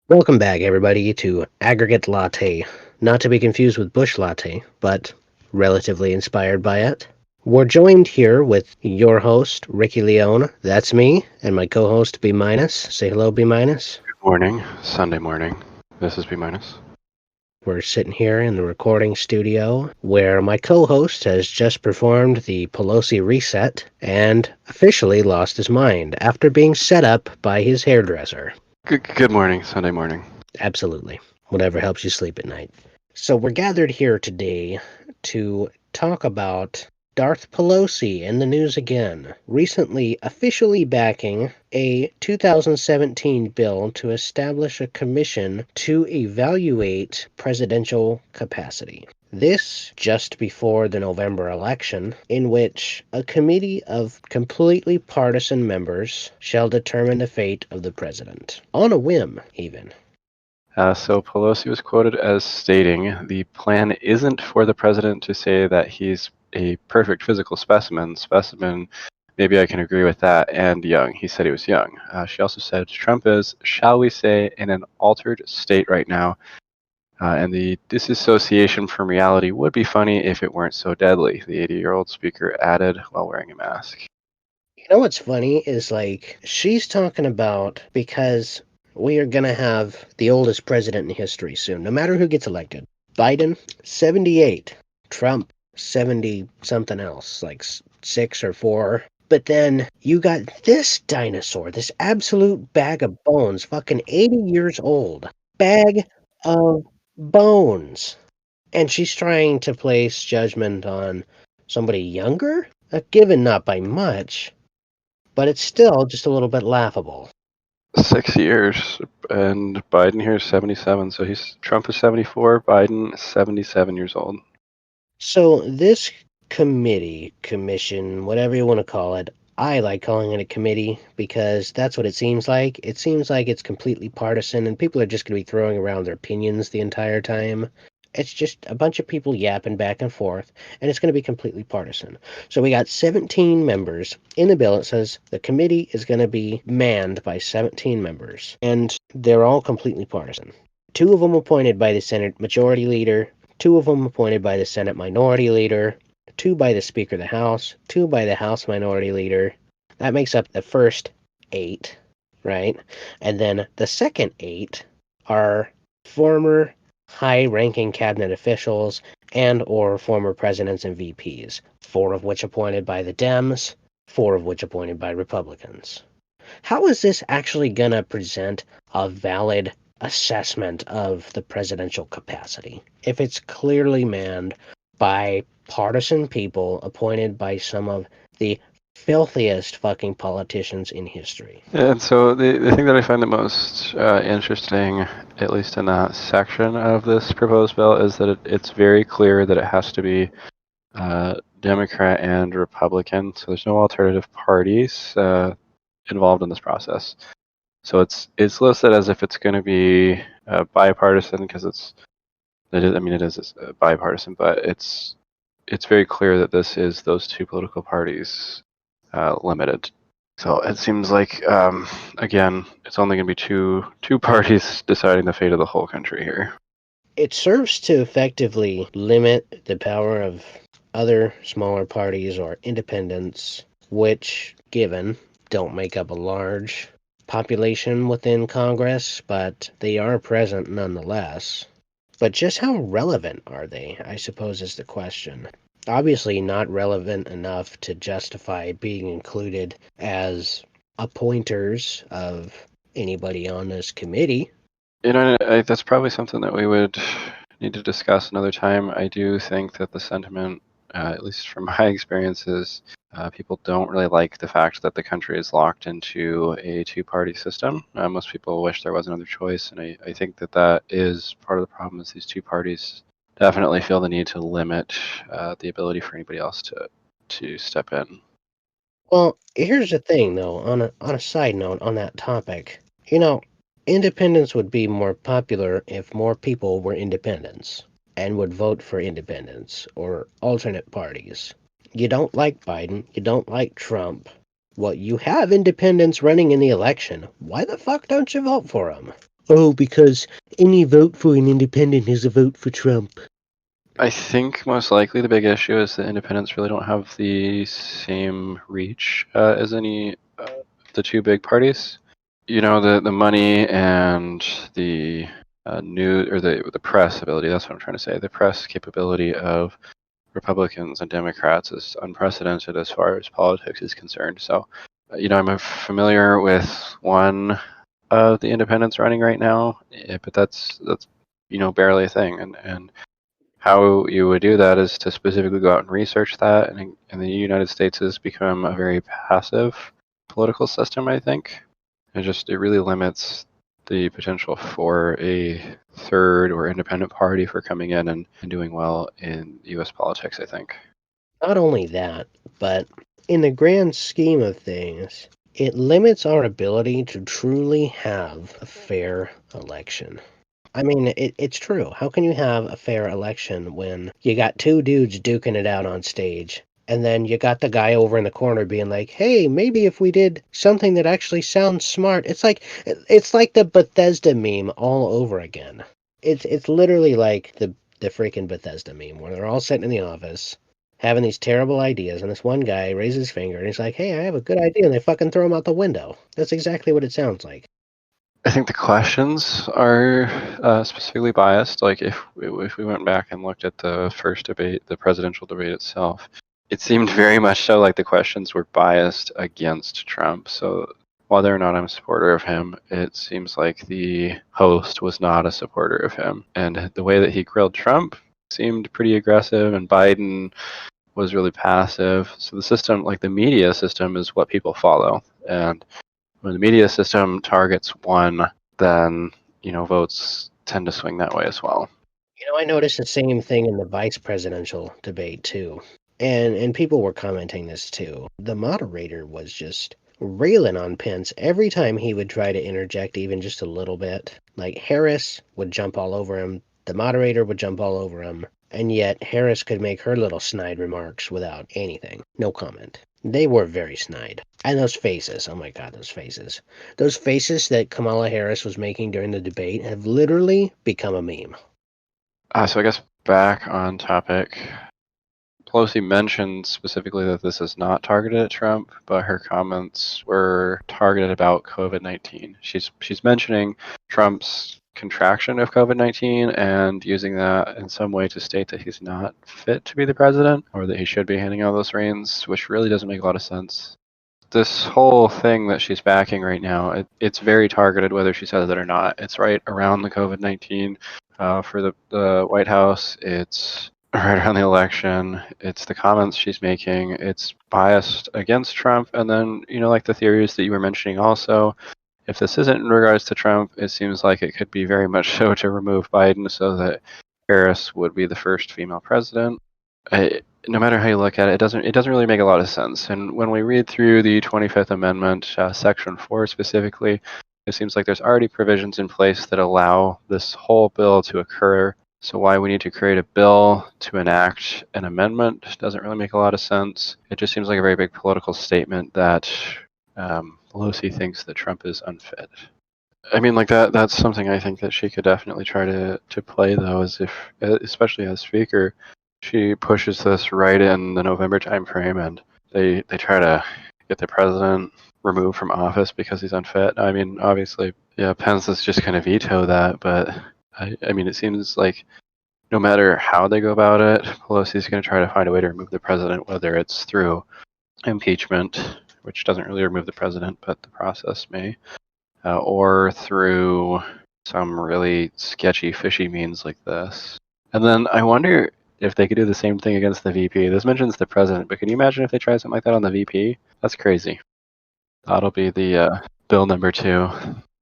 Welcome back, everybody, to Aggregate Latte. Not to be confused with Bush Latte, but relatively inspired by it. We're joined here with your host, Ricky Leone. That's me, and my co-host, B minus. Say hello, B minus. Good morning, Sunday morning. This is B minus. We're sitting here in the recording studio where my co-host has just performed the Pelosi reset and officially lost his mind after being set up by his hairdresser. Good morning, Sunday morning. Absolutely. Whatever helps you sleep at night. So we're gathered here today to talk about Darth Pelosi in the news again, recently officially backing a 2017 bill to establish a commission to evaluate presidential capacity. This just before the November election, in which a committee of completely partisan members shall determine the fate of the president. On a whim, even. So Pelosi was quoted as stating, "The plan isn't for the president to say that he's a perfect physical specimen. Maybe I can agree with that, and young." He said he was young. She also said, "Trump is, shall we say, in an altered state right now, and the disassociation from reality would be funny if it weren't so deadly," the 80-year-old speaker added while wearing a mask. You know what's funny is she's talking about because we are going to have the oldest president in history soon, no matter who gets elected. Biden, 78. Trump, 70 something else, like 6 or 4. But then you got this dinosaur, this absolute bag of bones, fucking 80 years old. Bag of bones. And she's trying to place judgment on somebody younger? Given not by much, but it's still just a little bit laughable. 6 years, and Biden here is 77. So Trump is 74, Biden is 77 years old. So this commission, whatever you want to call it, I like calling it a committee because that's what it seems like. It seems like it's completely partisan and people are just going to be throwing around their opinions the entire time. It's just a bunch of people yapping back and forth, and it's going to be completely partisan. So we got 17 members. In the bill, it says the committee is going to be manned by 17 members, and they're all completely partisan. Two of them appointed by the Senate Majority Leader, two of them appointed by the Senate Minority Leader, two by the Speaker of the House, two by the House Minority Leader. That makes up the first 8, right? And then the second 8 are former high-ranking cabinet officials and or former presidents and VPs, 4 of which appointed by the Dems, 4 of which appointed by Republicans. How is this actually going to present a valid assessment of the presidential capacity if it's clearly manned by partisan people appointed by some of the filthiest fucking politicians in history? And so the thing that I find the most interesting, at least in that section of this proposed bill, is that it's very clear that it has to be Democrat and Republican. So there's no alternative parties involved in this process. So it's listed as if it's going to be bipartisan because it is bipartisan, but it's very clear that this is those two political parties limited. So it seems like again, it's only going to be two parties deciding the fate of the whole country here. It serves to effectively limit the power of other smaller parties or independents, which, given, don't make up a large population within Congress, but they are present nonetheless. But just how relevant are they, I suppose, is the question. Obviously not relevant enough to justify being included as appointers of anybody on this committee. That's probably something that we would need to discuss another time. I do think that the sentiment, at least from my experiences, people don't really like the fact that the country is locked into a two-party system. Most people wish there was another choice, and I think that is part of the problem is these two parties definitely feel the need to limit the ability for anybody else to step in. Well, here's the thing, though, on a side note on that topic. Independence would be more popular if more people were independents and would vote for independents or alternate parties. You don't like Biden, you don't like Trump. Well, you have independents running in the election. Why the fuck don't you vote for them? Oh, because any vote for an independent is a vote for Trump. I think most likely the big issue is that independents really don't have the same reach as any the two big parties. You know, the money and the news or the press ability. That's what I'm trying to say. The press capability of Republicans and Democrats is unprecedented as far as politics is concerned. So, you know, I'm familiar with one of the independents running right now, but that's you know barely a thing. And how you would do that is to specifically go out and research that. And the United States has become a very passive political system, I think. It really limits the potential for a third or independent party for coming in and doing well in U.S. politics, I think. Not only that, but in the grand scheme of things, it limits our ability to truly have a fair election. I mean, it's true. How can you have a fair election when you got two dudes duking it out on stage, and then you got the guy over in the corner being like, "Hey, maybe if we did something that actually sounds smart." It's like the Bethesda meme all over again. It's literally like the freaking Bethesda meme where they're all sitting in the office having these terrible ideas, and this one guy raises his finger and he's like, "Hey, I have a good idea," and they fucking throw him out the window. That's exactly what it sounds like. I think the questions are specifically biased. Like if we went back and looked at the first debate, the presidential debate itself, it seemed very much so like the questions were biased against Trump. So whether or not I'm a supporter of him, it seems like the host was not a supporter of him. And the way that he grilled Trump seemed pretty aggressive, and Biden was really passive. So the system, like the media system, is what people follow. And when the media system targets one, then you know votes tend to swing that way as well. I noticed the same thing in the vice presidential debate too. And people were commenting this too. The moderator was just railing on Pence every time he would try to interject even just a little bit. Like Harris would jump all over him, the moderator would jump all over him, and yet Harris could make her little snide remarks without anything. No comment. They were very snide. And those faces, oh my god, those faces. Those faces that Kamala Harris was making during the debate have literally become a meme. So I guess back on topic, Pelosi mentioned specifically that this is not targeted at Trump, but her comments were targeted about COVID-19. She's mentioning Trump's contraction of COVID-19 and using that in some way to state that he's not fit to be the president or that he should be handing out those reins, which really doesn't make a lot of sense. This whole thing that she's backing right now, it's very targeted whether she says it or not. It's right around the COVID-19 for the White House. It's right around the election. It's the comments she's making. It's biased against Trump. And then, you know, like the theories that you were mentioning also, if this isn't in regards to Trump, it seems like it could be very much so to remove Biden so that Harris would be the first female president. No matter how you look at it, it doesn't really make a lot of sense. And when we read through the 25th Amendment, Section 4 specifically, it seems like there's already provisions in place that allow this whole bill to occur. So why we need to create a bill to enact an amendment doesn't really make a lot of sense. It just seems like a very big political statement that Pelosi thinks that Trump is unfit. I mean, like that's something I think that she could definitely try to play, though, is if, especially as speaker, she pushes this right in the November timeframe, and they try to get the president removed from office because he's unfit. I mean, obviously, yeah, Pence is just going to veto that, but I mean, it seems like no matter how they go about it, Pelosi's going to try to find a way to remove the president, whether it's through impeachment, which doesn't really remove the president, but the process may, or through some really sketchy, fishy means like this. And then I wonder if they could do the same thing against the VP. This mentions the president, but can you imagine if they try something like that on the VP? That's crazy. That'll be the bill number 2.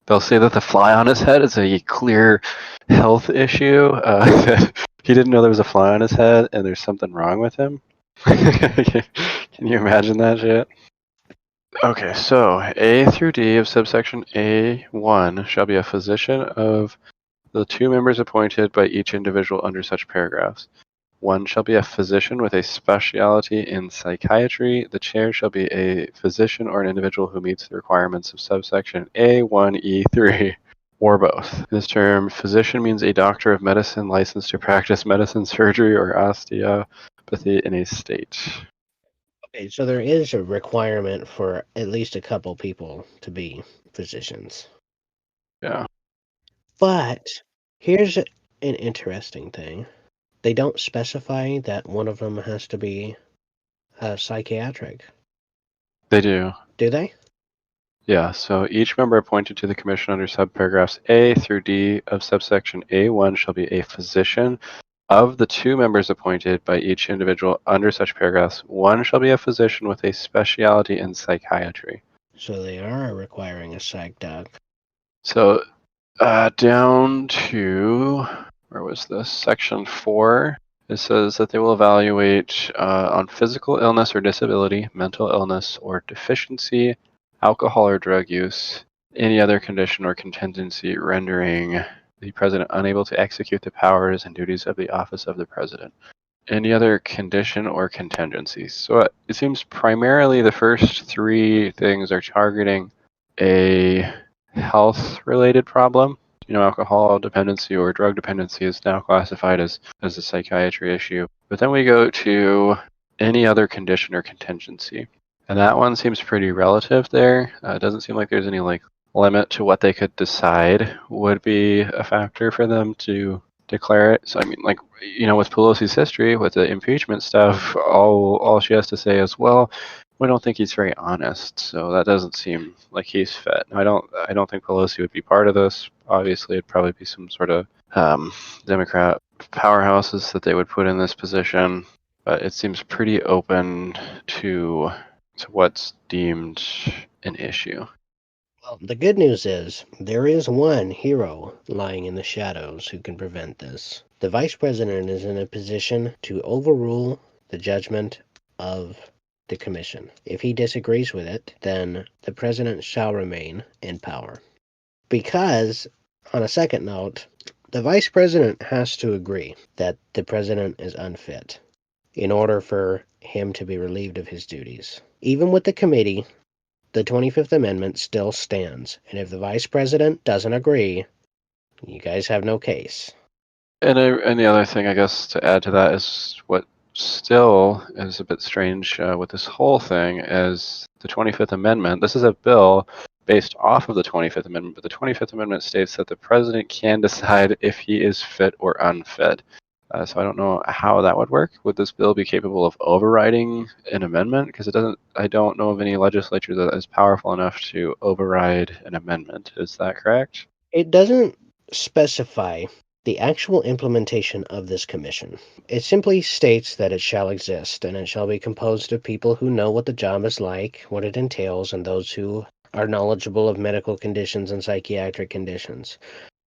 They'll say that the fly on his head is a clear health issue. He didn't know there was a fly on his head, and there's something wrong with him. Can you imagine that shit? Okay, so A through D of subsection A1 shall be a physician of the 2 members appointed by each individual under such paragraphs. 1 shall be a physician with a specialty in psychiatry. The chair shall be a physician or an individual who meets the requirements of subsection A1E3. or both. This term, physician, means a doctor of medicine licensed to practice medicine, surgery, or osteopathy in a state. Okay, so there is a requirement for at least a couple people to be physicians. Yeah. But here's an interesting thing. They don't specify that one of them has to be psychiatric. They do. Do they? Yeah, so each member appointed to the commission under subparagraphs A through D of subsection A1 shall be a physician. Of the 2 members appointed by each individual under such paragraphs, one shall be a physician with a specialty in psychiatry. So they are requiring a psych doc. So down to, where was this? Section 4. It says that they will evaluate on physical illness or disability, mental illness or deficiency, alcohol or drug use, any other condition or contingency rendering the president unable to execute the powers and duties of the office of the president. Any other condition or contingencies. So it seems primarily the first 3 things are targeting a health-related problem. Alcohol dependency or drug dependency is now classified as a psychiatry issue. But then we go to any other condition or contingency. And that one seems pretty relative there. It doesn't seem like there's any limit to what they could decide would be a factor for them to declare it. So I mean, with Pelosi's history, with the impeachment stuff, all she has to say is, well, we don't think he's very honest, so that doesn't seem like he's fit. I don't think Pelosi would be part of this. Obviously, it'd probably be some sort of Democrat powerhouses that they would put in this position, but it seems pretty open to what's deemed an issue. Well, the good news is there is one hero lying in the shadows who can prevent this. The vice president is in a position to overrule the judgment of the commission. If he disagrees with it, then the president shall remain in power. Because, on a second note, the vice president has to agree that the president is unfit in order for him to be relieved of his duties. Even with the committee, the 25th Amendment still stands, and if the vice president doesn't agree, you guys have no case. And the other thing, I guess, to add to that is what still is a bit strange with this whole thing is the 25th Amendment. This is a bill based off of the 25th Amendment, but the 25th Amendment states that the president can decide if he is fit or unfit. So I don't know how that would work. Would this bill be capable of overriding an amendment? Because I don't know of any legislature that is powerful enough to override an amendment. Is that correct? It doesn't specify the actual implementation of this commission. It simply states that it shall exist, and it shall be composed of people who know what the job is like, what it entails, and those who are knowledgeable of medical conditions and psychiatric conditions.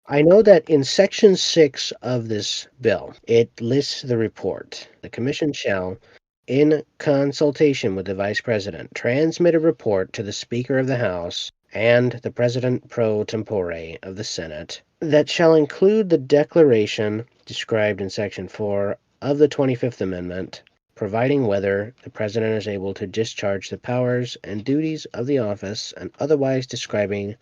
I know that in Section 6 of this bill, it lists the report. The Commission shall, in consultation with the Vice President, transmit a report to the Speaker of the House and the President pro tempore of the Senate that shall include the declaration described in Section 4 of the 25th Amendment, providing whether the President is able to discharge the powers and duties of the office and otherwise describing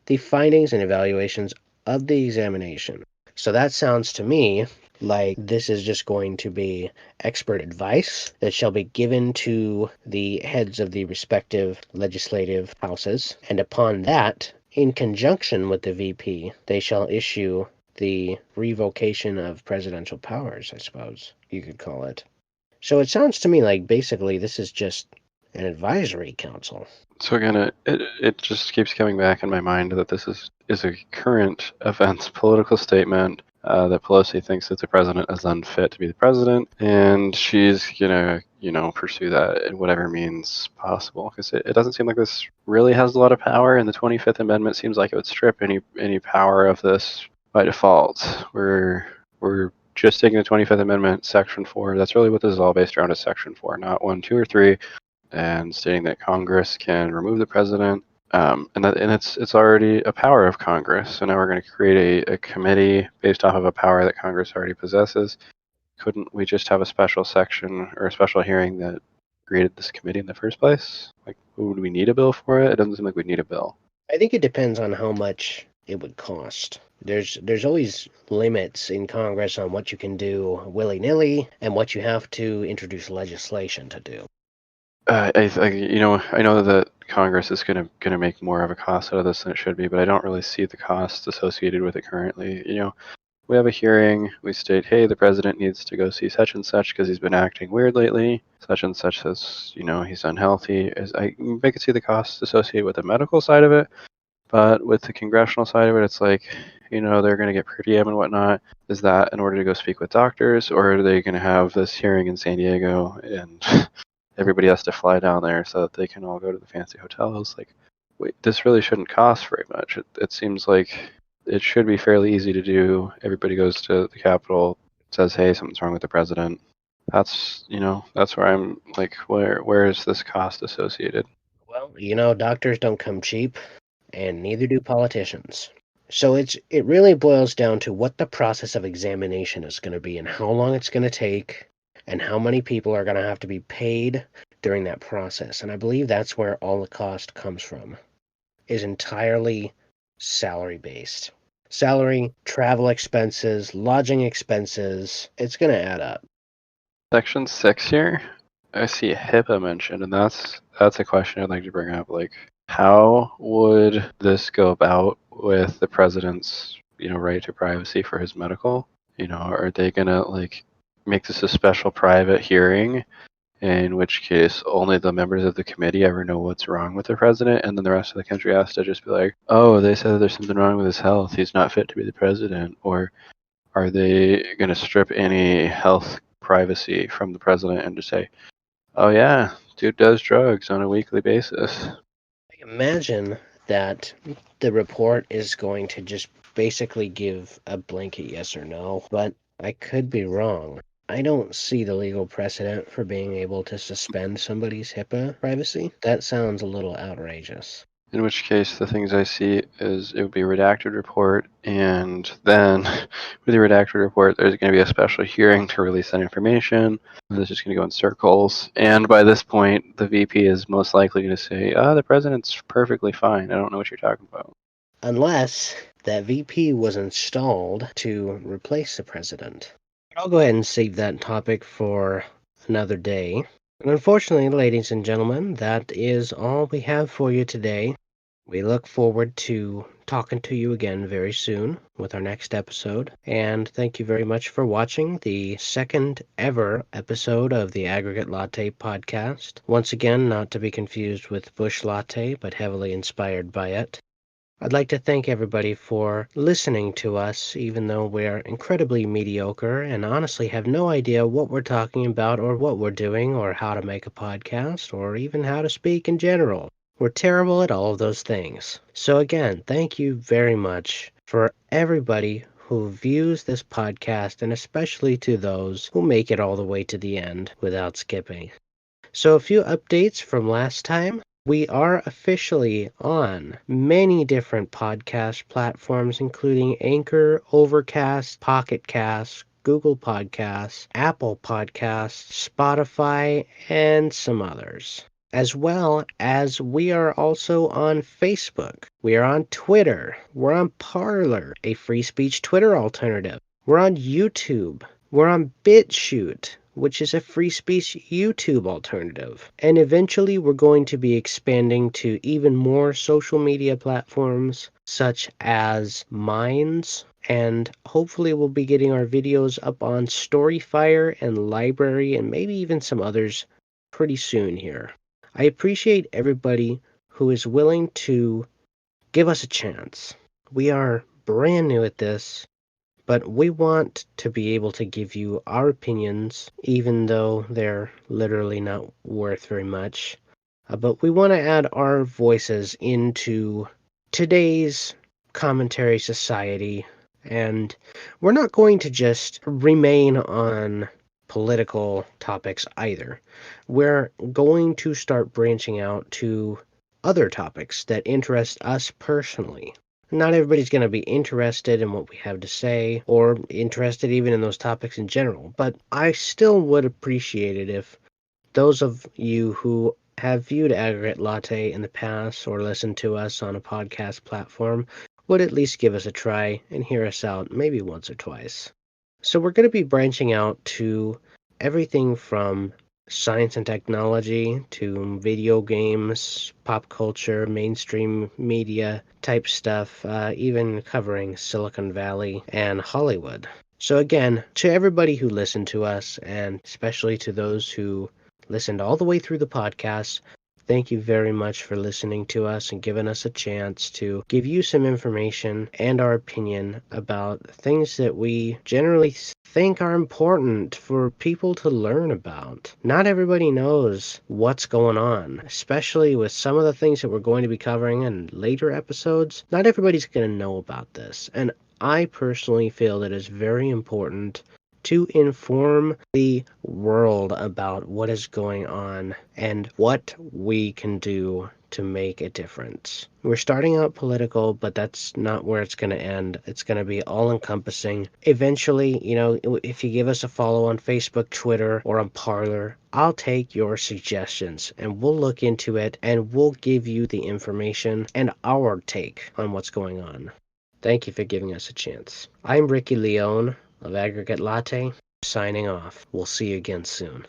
the findings and evaluations of the examination. So that sounds to me like this is just going to be expert advice that shall be given to the heads of the respective legislative houses. And upon that, in conjunction with the VP, they shall issue the revocation of presidential powers, I suppose you could call it. So it sounds to me like basically this is just an advisory council. So again, it just keeps coming back in my mind that this is a current events political statement that Pelosi thinks that the president is unfit to be the president, and she's gonna pursue that in whatever means possible. Because it doesn't seem like this really has a lot of power, and the 25th Amendment seems like it would strip any power of this by default. We're just taking the 25th Amendment, Section 4. That's really what this is all based around, is Section 4, not 1, 2, or 3. And stating that Congress can remove the president, and it's already a power of Congress. So now we're going to create a committee based off of a power that Congress already possesses. Couldn't we just have a special section or a special hearing that created this committee in the first place? Would we need a bill for it? It doesn't seem like we need a bill. I think it depends on how much it would cost. There's always limits in Congress on what you can do willy-nilly and what you have to introduce legislation to do. I know that Congress is gonna make more of a cost out of this than it should be, but I don't really see the costs associated with it currently. We have a hearing. We state, hey, the president needs to go see such and such because he's been acting weird lately. Such and such says, he's unhealthy. I could see the costs associated with the medical side of it, but with the congressional side of it, it's like, they're going to get per diem and whatnot. Is that in order to go speak with doctors, or are they going to have this hearing in San Diego and everybody has to fly down there so that they can all go to the fancy hotels? Like, wait, this really shouldn't cost very much. It seems like it should be fairly easy to do. Everybody goes to the Capitol, says, hey, something's wrong with the president. That's where I'm like, where is this cost associated? Well, doctors don't come cheap, and neither do politicians. So it really boils down to what the process of examination is going to be and how long it's going to take and how many people are going to have to be paid during that process. And I believe that's where all the cost comes from, is entirely salary based. Salary, travel expenses, lodging expenses, it's going to add up. Section 6 here, I see HIPAA mentioned, and that's a question I'd like to bring up. Like, how would this go about with the president's, right to privacy for his medical? Are they gonna like make this a special private hearing, in which case only the members of the committee ever know what's wrong with the president, and then the rest of the country has to just be like, oh, they said there's something wrong with his health, he's not fit to be the president? Or are they going to strip any health privacy from the president and just say, oh, yeah, dude does drugs on a weekly basis? I imagine that the report is going to just basically give a blanket yes or no, but I could be wrong. I don't see the legal precedent for being able to suspend somebody's HIPAA privacy. That sounds a little outrageous. In which case, the things I see is it would be a redacted report, and then with the redacted report, there's going to be a special hearing to release that information. This is going to go in circles, and by this point, the VP is most likely going to say, the president's perfectly fine. I don't know what you're talking about. Unless that VP was installed to replace the president. I'll go ahead and save that topic for another day. And unfortunately, ladies and gentlemen, that is all we have for you today. We look forward to talking to you again very soon with our next episode. And thank you very much for watching the second ever episode of the Aggregate Latte podcast. Once again, not to be confused with Bush Latte, but heavily inspired by it. I'd like to thank everybody for listening to us, even though we're incredibly mediocre and honestly have no idea what we're talking about or what we're doing or how to make a podcast or even how to speak in general. We're terrible at all of those things. So again, thank you very much for everybody who views this podcast and especially to those who make it all the way to the end without skipping. So a few updates from last time. We are officially on many different podcast platforms, including Anchor, Overcast, Pocket Cast, Google Podcasts, Apple Podcasts, Spotify, and some others. As well as we are also on Facebook. We are on Twitter. We're on Parler, a free speech Twitter alternative. We're on YouTube. We're on BitChute, which is a free speech YouTube alternative. And eventually we're going to be expanding to even more social media platforms such as Minds, and hopefully we'll be getting our videos up on Storyfire and Library and maybe even some others pretty soon here. I appreciate everybody who is willing to give us a chance. We are brand new at this, but we want to be able to give you our opinions, even though they're literally not worth very much. But we want to add our voices into today's commentary society. And we're not going to just remain on political topics either. We're going to start branching out to other topics that interest us personally. Not everybody's going to be interested in what we have to say or interested even in those topics in general, but I still would appreciate it if those of you who have viewed Aggregate Latte in the past or listened to us on a podcast platform would at least give us a try and hear us out maybe once or twice. So we're going to be branching out to everything from science and technology to video games, pop culture, mainstream media type stuff, even covering Silicon Valley and Hollywood. So again, to everybody who listened to us, and especially to those who listened all the way through the podcast, thank you very much for listening to us and giving us a chance to give you some information and our opinion about things that we generally think are important for people to learn about. Not everybody knows what's going on, especially with some of the things that we're going to be covering in later episodes. Not everybody's going to know about this. And I personally feel that it's very important to inform the world about what is going on and what we can do to make a difference. We're starting out political, but that's not where it's going to end. It's going to be all encompassing. Eventually, if you give us a follow on Facebook, Twitter, or on Parler, I'll take your suggestions and we'll look into it and we'll give you the information and our take on what's going on. Thank you for giving us a chance. I'm Ricky Leone of Aggregate Latte, signing off. We'll see you again soon.